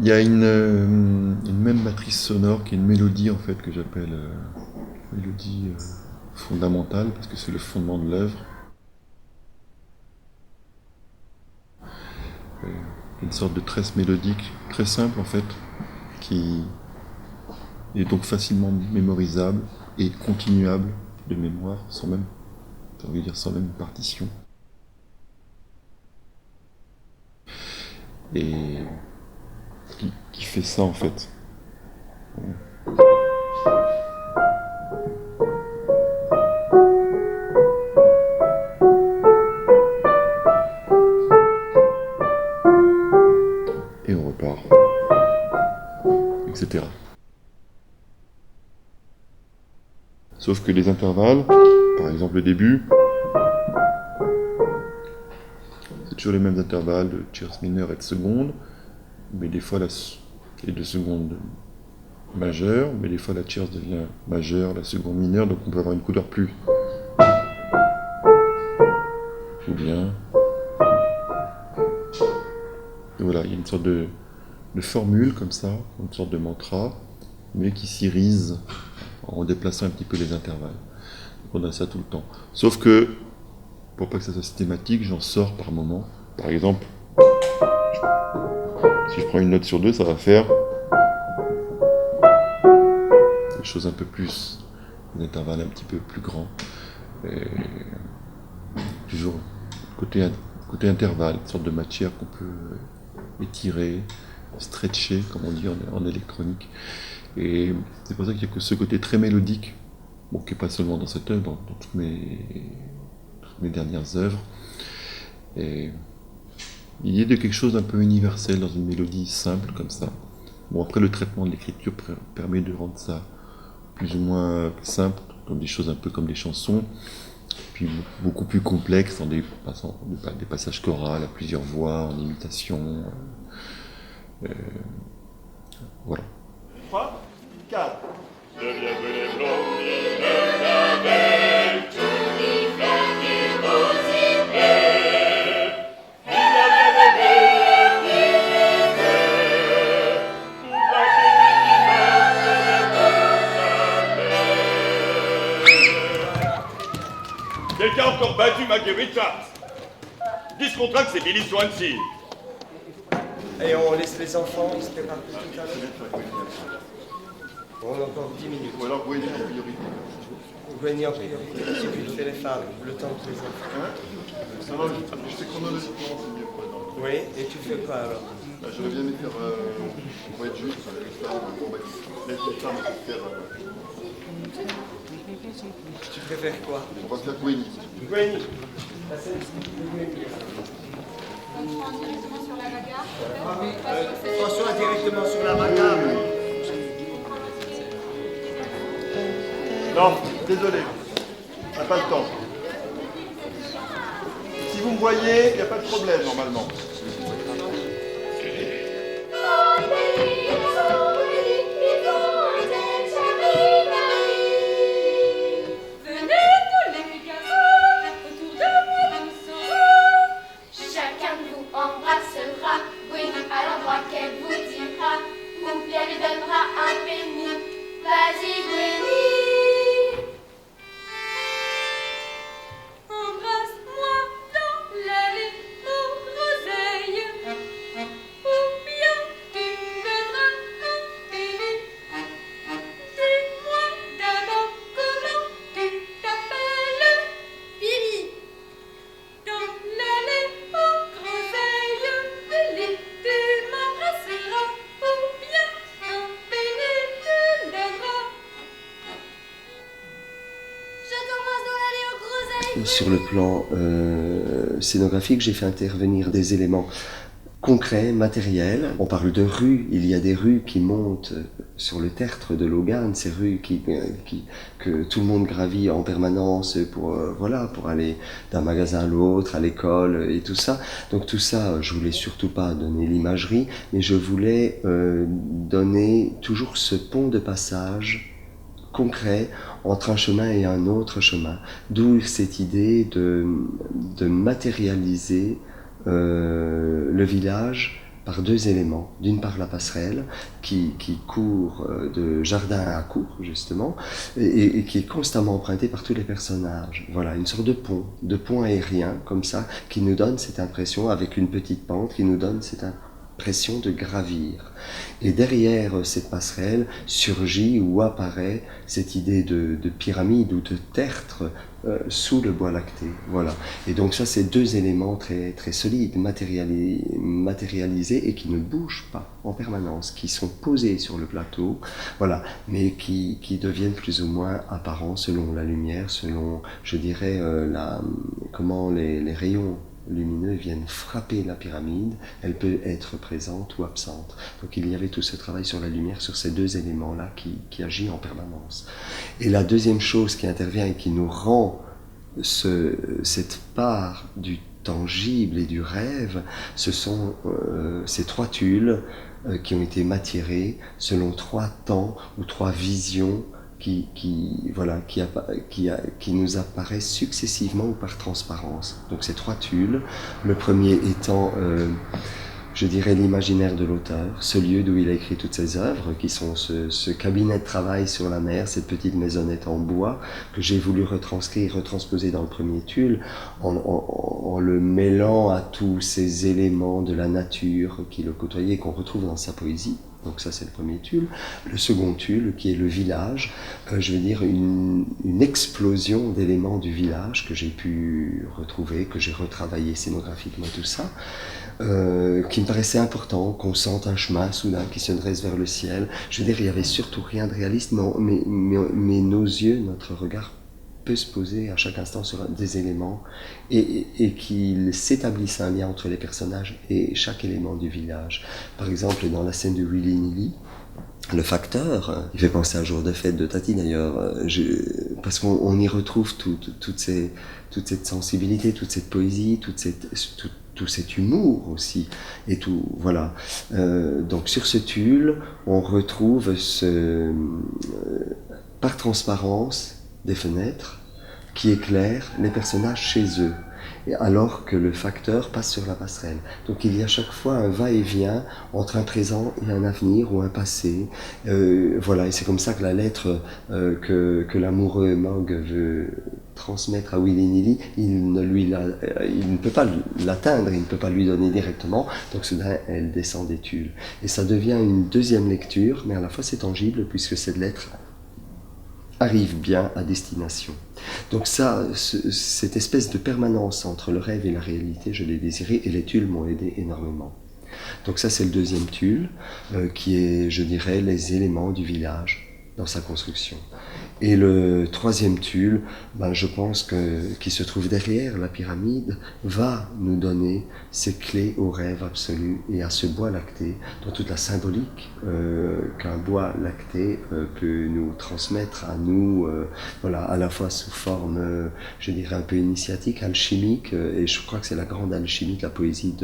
Il y a une même matrice sonore qui est une mélodie en fait que j'appelle mélodie fondamentale parce que c'est le fondement de l'œuvre. Une sorte de tresse mélodique très simple en fait qui est donc facilement mémorisable et continuable de mémoire sans même, j'ai envie de dire sans même une partition. Et qui fait ça en fait. Et on repart, etc. Sauf que les intervalles, par exemple le début, c'est toujours les mêmes intervalles de tierce mineure et de seconde, mais des fois et de seconde majeure, mais des fois la tierce devient majeure, la seconde mineure, donc on peut avoir une couleur plus. Ou bien. Et voilà, il y a une sorte de formule comme ça, une sorte de mantra, mais qui s'irise en déplaçant un petit peu les intervalles. Donc on a ça tout le temps. Sauf que, pour pas que ça soit systématique, j'en sors par moment. Par exemple, si je prends une note sur deux, ça va faire des choses un peu plus, des intervalles un petit peu plus grands. Et toujours côté intervalle, une sorte de matière qu'on peut étirer, stretcher, comme on dit en électronique. Et c'est pour ça qu'il y a que ce côté très mélodique, bon, qui n'est pas seulement dans cette œuvre, dans toutes mes dernières œuvres. Et il y a de quelque chose d'un peu universel dans une mélodie simple comme ça. Bon, après, le traitement de l'écriture permet de rendre ça plus ou moins simple, comme des choses un peu comme des chansons, puis beaucoup plus complexes dans des passages chorales à plusieurs voix, en imitation. Voilà. 3, 4. Quelqu'un a encore battu Maggie Richards. 10 contre 1, c'est Billy Swansea. Et on laisse les enfants, ils se préparent tout à l'heure. On a encore 10 minutes. Ou alors Gwenny en priorité. Gwenny en priorité, et puis tu fais les femmes, le temps que les enfants. Ça va, je sais chronologiquement, c'est mieux pour les enfants. Oui, et tu fais quoi alors? J'aurais bien aimé faire, pour être juste, les femmes, les femmes, on peut faire. Tu préfères quoi? On va faire Gwenny. Gwenny. La scène, c'est Gwenny. On prend directement sur la bagarre. François directement sur la bagarre. Non, désolé. On n'a pas le temps. Si vous me voyez, il n'y a pas de problème normalement. Vas-y, Gwenny. Embrasse-moi dans l'allée aux groseilles, ou bien tu me donneras un bébé. Dis-moi d'abord comment tu t'appelles. Billy. Dans l'allée aux groseilles, Billy, tu m'embrasseras, ou bien un bébé tu donneras. Je t'embrasse dans l'allée aux groseilles. Sur le plan scénographique, j'ai fait intervenir des éléments concrets, matériels. On parle de rues, il y a des rues qui montent sur le tertre de Logan, ces rues que tout le monde gravit en permanence pour aller d'un magasin à l'autre, à l'école et tout ça. Donc tout ça, je voulais surtout pas donner l'imagerie, mais je voulais donner toujours ce pont de passage concret entre un chemin et un autre chemin. D'où cette idée de matérialiser le village par deux éléments. D'une part la passerelle qui court de jardin à cour justement et qui est constamment empruntée par tous les personnages. Voilà, une sorte de pont aérien comme ça qui nous donne cette impression avec une petite pente qui nous donne cette impression de gravir. Et derrière cette passerelle surgit ou apparaît cette idée de pyramide ou de tertre sous le bois lacté. Voilà. Et donc ça, c'est deux éléments très, très solides, matérialisés et qui ne bougent pas en permanence, qui sont posés sur le plateau, voilà, mais qui deviennent plus ou moins apparents selon la lumière, selon, je dirais, comment les rayons lumineux viennent frapper la pyramide, elle peut être présente ou absente. Donc il y avait tout ce travail sur la lumière, sur ces deux éléments-là qui agit en permanence. Et la deuxième chose qui intervient et qui nous rend cette part du tangible et du rêve, ce sont ces trois tulles qui ont été matiérées selon trois temps ou trois visions qui nous apparaissent successivement ou par transparence. Donc ces trois tulles, le premier étant, je dirais, l'imaginaire de l'auteur, ce lieu d'où il a écrit toutes ses œuvres, qui sont ce cabinet de travail sur la mer, cette petite maisonnette en bois, que j'ai voulu retransposer dans le premier tulle, en le mêlant à tous ces éléments de la nature qui le côtoyaient et qu'on retrouve dans sa poésie. Donc ça c'est le premier tulle. Le second tulle qui est le village, je veux dire une explosion d'éléments du village que j'ai pu retrouver, que j'ai retravaillé scénographiquement tout ça, qui me paraissait important, qu'on sente un chemin soudain qui se dresse vers le ciel. Je veux dire, il n'y avait surtout rien de réaliste, mais nos yeux, notre regard peut se poser à chaque instant sur des éléments et qu'il s'établisse un lien entre les personnages et chaque élément du village. Par exemple, dans la scène de Willy Nilly, le facteur, il fait penser à Jour de fête de Tati d'ailleurs, parce qu'on y retrouve toute cette sensibilité, toute cette poésie, tout cet humour aussi, et tout, voilà. Donc sur ce tulle, on retrouve par transparence, des fenêtres qui éclairent les personnages chez eux, alors que le facteur passe sur la passerelle. Donc il y a chaque fois un va-et-vient entre un présent et un avenir ou un passé. Voilà, et c'est comme ça que la lettre que l'amoureux Mogg veut transmettre à Willy Nilly, il ne peut pas l'atteindre, il ne peut pas lui donner directement, donc soudain elle descend des tulles. Et ça devient une deuxième lecture, mais à la fois c'est tangible puisque cette lettre arrive bien à destination. Donc ça, cette espèce de permanence entre le rêve et la réalité, je l'ai désiré et les tulles m'ont aidé énormément. Donc ça c'est le deuxième tulle, qui est, je dirais, les éléments du village dans sa construction. Et le troisième tulle, je pense qui se trouve derrière la pyramide, va nous donner ces clés au rêve absolu et à ce bois lacté, dans toute la symbolique qu'un bois lacté peut nous transmettre à nous, voilà, à la fois sous forme, je dirais, un peu initiatique, alchimique, et je crois que c'est la grande alchimie de la poésie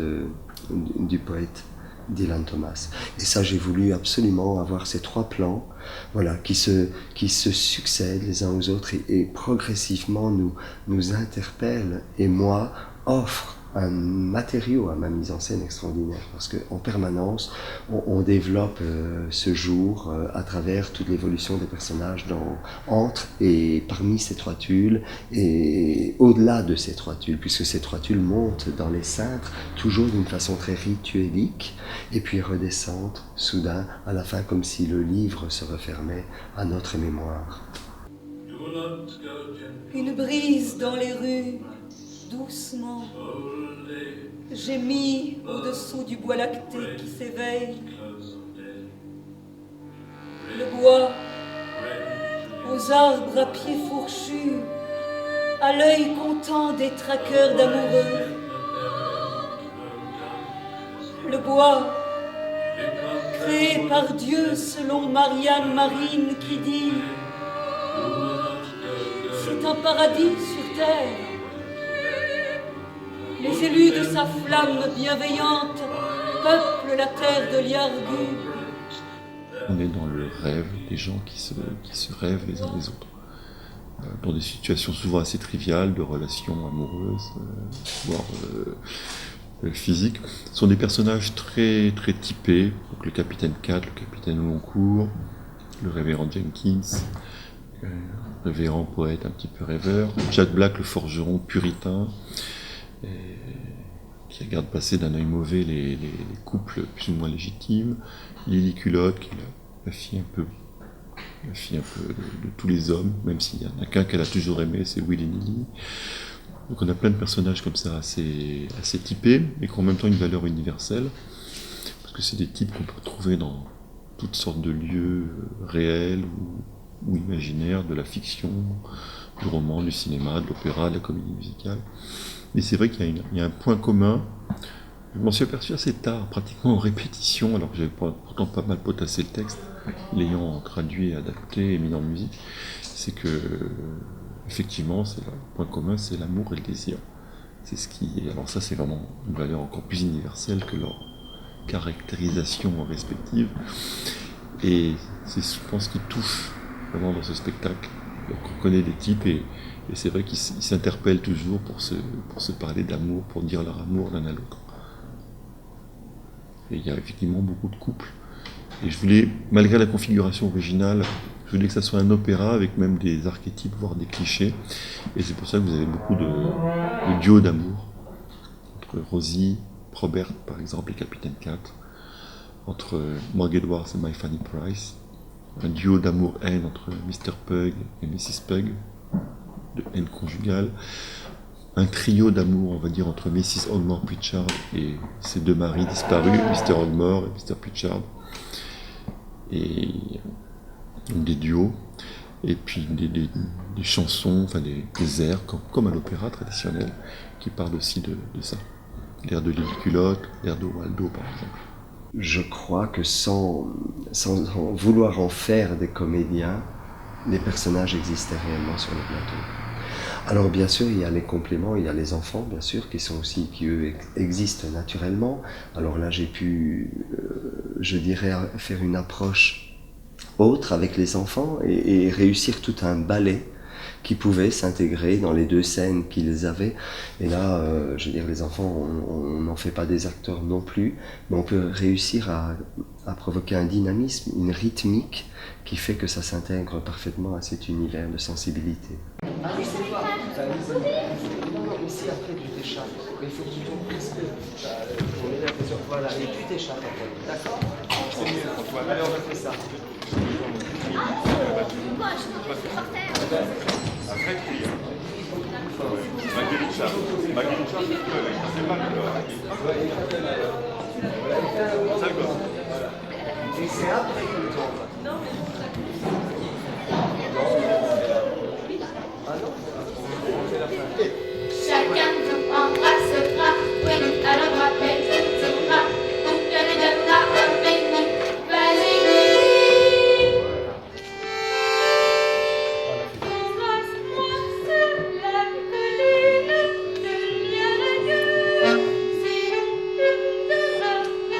du poète Dylan Thomas. Et ça, j'ai voulu absolument avoir ces trois plans, voilà, qui se succèdent les uns aux autres et progressivement nous interpellent, et moi, offrent un matériau à ma mise en scène extraordinaire, parce qu'en permanence, on développe ce jour à travers toute l'évolution des personnages entre et parmi ces trois tulles, et au-delà de ces trois tulles, puisque ces trois tulles montent dans les cintres, toujours d'une façon très rituelique, et puis redescendent soudain à la fin, comme si le livre se refermait à notre mémoire. Une brise dans les rues, doucement, gémit au-dessous du bois lacté qui s'éveille. Le bois, aux arbres à pieds fourchus, à l'œil content des traqueurs d'amoureux. Le bois, créé par Dieu selon Marianne Marine qui dit « C'est un paradis sur terre ». Les élus de sa flamme bienveillante peuplent la terre de Liargu. On est dans le rêve des gens qui se rêvent les uns les autres, dans des situations souvent assez triviales de relations amoureuses, voire physique. Ce sont des personnages très, très typés. Donc, le capitaine Cat, le capitaine Longcourt, le révérend Jenkins, le révérend poète un petit peu rêveur, Jack Black, le forgeron puritain, qui regarde passer d'un œil mauvais les couples plus ou moins légitimes, Lily Culotte, qui est la fille un peu de tous les hommes, même s'il n'y en a qu'un qu'elle a toujours aimé, c'est Will et Nilly. Donc on a plein de personnages comme ça assez typés, mais qui ont en même temps une valeur universelle, parce que c'est des types qu'on peut trouver dans toutes sortes de lieux réels ou imaginaires, de la fiction, du roman, du cinéma, de l'opéra, de la comédie musicale. Mais c'est vrai qu'il y a un point commun. Je m'en suis aperçu assez tard, pratiquement en répétition, alors que j'avais pourtant pas mal potassé le texte, l'ayant traduit, adapté et mis en musique, c'est que, effectivement, le point commun, c'est l'amour et le désir. C'est ce qui, alors ça, c'est vraiment une valeur encore plus universelle que leur caractérisation respective. Et c'est, je pense, qui touche vraiment dans ce spectacle. Donc on connaît des types et c'est vrai qu'ils s'interpellent toujours pour se parler d'amour, pour dire leur amour l'un à l'autre. Et il y a effectivement beaucoup de couples. Et je voulais, malgré la configuration originale, je voulais que ça soit un opéra avec même des archétypes, voire des clichés. Et c'est pour ça que vous avez beaucoup de duos d'amour. Entre Rosie, Robert par exemple, et Capitaine Cat. Entre Morg Edwards et My Fanny Price. Un duo d'amour-haine entre Mr. Pug et Mrs. Pug, de haine conjugale. Un trio d'amour, on va dire, entre Mrs. Ogmore Pritchard et ses deux maris disparus, Mr. Ogmore et Mr. Pritchard. Et donc des duos, et puis des chansons, enfin des airs, comme à l'opéra traditionnel, qui parlent aussi de ça. L'air de Lily Culotte, l'air de Waldo, par exemple. Je crois que sans vouloir en faire des comédiens, les personnages existaient réellement sur le plateau. Alors bien sûr, il y a les compléments, il y a les enfants, bien sûr, qui eux existent naturellement. Alors là, j'ai pu, je dirais, faire une approche autre avec les enfants et réussir tout un ballet qui pouvait s'intégrer dans les deux scènes qu'ils avaient. Et là, je veux dire, les enfants, on n'en fait pas des acteurs non plus, mais on peut réussir à provoquer un dynamisme, une rythmique qui fait que ça s'intègre parfaitement à cet univers de sensibilité. Ah oui, c'est toi. Non, ici après tu t'échappes. Il faut que tu tombes presque. On met l'impression. Voilà, et tu t'échappes après. D'accord ? C'est mieux, Antoine. Allez, on va faire ça. Un vrai cri. Maggie Richard, c'est pas le ça gosse. Et c'est après qu'il tombe. Non, Chacun nous embrassera, oui, alors apaisera, pour que les deux là, béni, vas-y. Embrasse-moi sur la colline, il y a la gueule, si on de la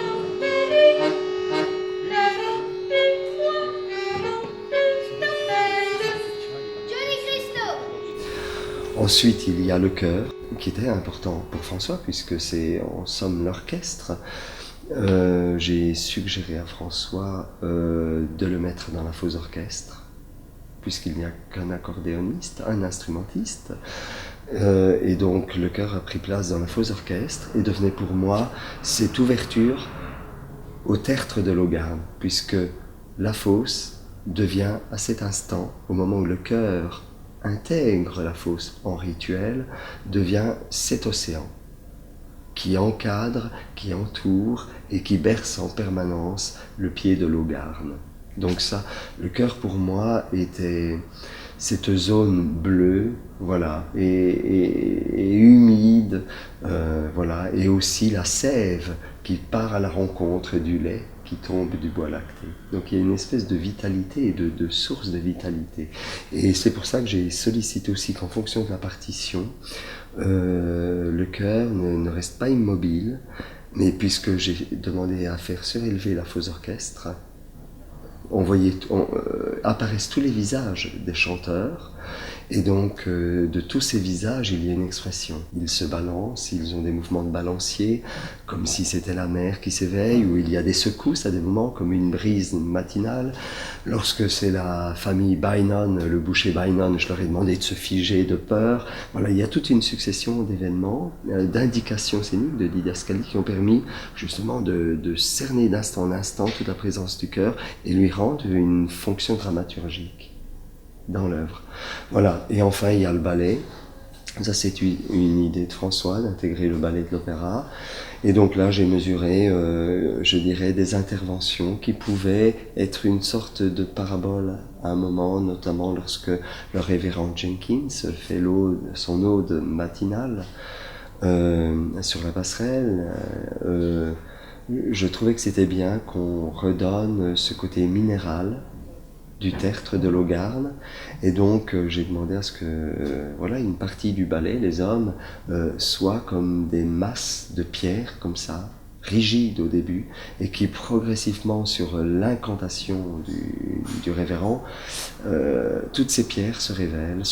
embellie, la robe et toi, le nom de ta belle. Johnny Christo. Ensuite, il y a le chœur, qui était important pour François, puisque c'est en somme l'orchestre. J'ai suggéré à François de le mettre dans la faux orchestre, puisqu'il n'y a qu'un accordéoniste, un instrumentiste. Et donc le chœur a pris place dans la faux orchestre et devenait pour moi cette ouverture au tertre de Logarne, puisque la fosse devient à cet instant, au moment où le chœur intègre la fosse en rituel, devient cet océan qui encadre, qui entoure et qui berce en permanence le pied de Logarne. Donc ça, le chœur pour moi était cette zone bleue, voilà, et humide, voilà, et aussi la sève qui part à la rencontre du lait qui tombe du bois lacté. Donc il y a une espèce de vitalité et de source de vitalité. Et c'est pour ça que j'ai sollicité aussi qu'en fonction de la partition, le chœur ne reste pas immobile, mais puisque j'ai demandé à faire surélever la faux orchestre, apparaissent tous les visages des chanteurs, Et donc, de tous ces visages, il y a une expression. Ils se balancent, ils ont des mouvements de balancier, comme si c'était la mer qui s'éveille, ou il y a des secousses à des moments, comme une brise matinale. Lorsque c'est la famille Bainon, le boucher Bainon, je leur ai demandé de se figer de peur. Voilà, il y a toute une succession d'événements, d'indications scéniques, de didascalies qui ont permis justement de cerner d'instant en instant toute la présence du cœur et lui rendre une fonction dramaturgique dans l'œuvre. Voilà, et enfin il y a le ballet. Ça c'est une idée de François d'intégrer le ballet de l'opéra. Et donc là j'ai mesuré, je dirais, des interventions qui pouvaient être une sorte de parabole à un moment, notamment lorsque le révérend Jenkins fait son ode matinale sur la passerelle. Je trouvais que c'était bien qu'on redonne ce côté minéral du tertre de Logarne, et donc j'ai demandé à ce que voilà, une partie du ballet, les hommes, soient comme des masses de pierre comme ça, rigides au début, et qui progressivement sur l'incantation du révérend, toutes ces pierres se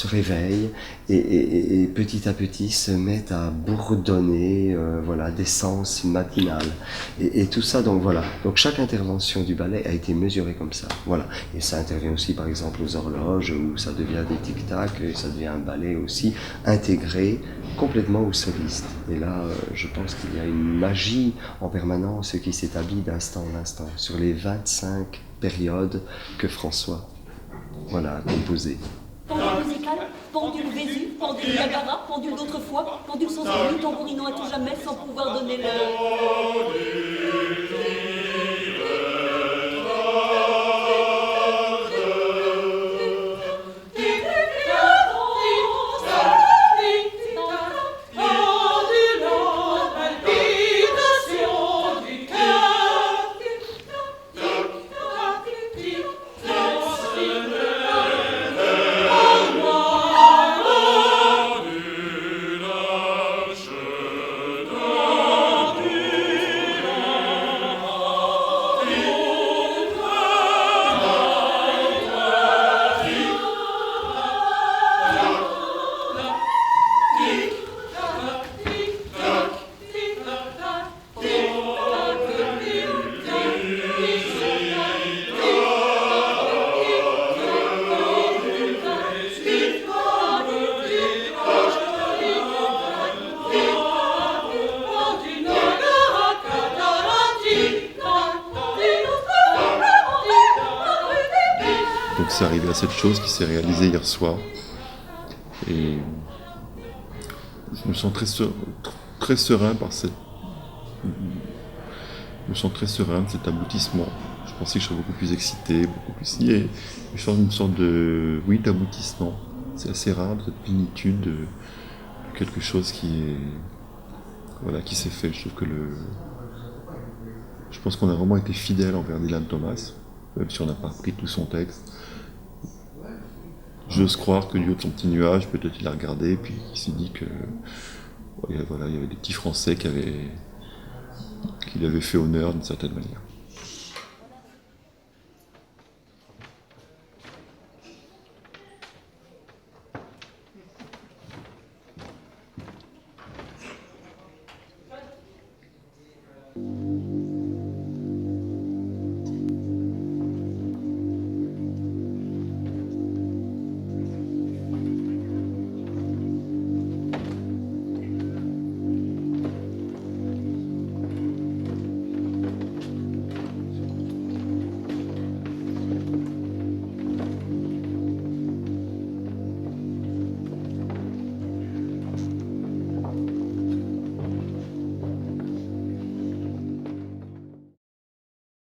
réveillent et petit à petit se mettent à bourdonner, voilà, d'essence matinale. Et tout ça, donc voilà. Donc chaque intervention du ballet a été mesurée comme ça. Voilà. Et ça intervient aussi par exemple aux horloges où ça devient des tic-tac, et ça devient un ballet aussi intégré complètement au soliste. Et là, je pense qu'il y a une magie en permanence qui s'établit d'instant en instant sur les 25 périodes que François, voilà, a composées. Pendule musicale, pendule Vésu, pendule Niagara, pendule d'autrefois, pendule sans ennui, tambourinant à tout jamais sans pouvoir donner l'heure. Donc c'est arrivé à cette chose qui s'est réalisée hier soir. Et je me sens très serein par cette... Je me sens très serein de cet aboutissement. Je pensais que je serais beaucoup plus excité, beaucoup plus... Il y a une sorte de... Oui, d'aboutissement. C'est assez rare, cette plénitude de quelque chose qui est... Voilà, qui s'est fait. Je trouve que Je pense qu'on a vraiment été fidèle envers Dylan Thomas, même si on n'a pas repris tout son texte. J'ose croire que du haut de son petit nuage, peut-être il a regardé, et puis il s'est dit que voilà, il y avait des petits Français qui lui avaient fait honneur d'une certaine manière.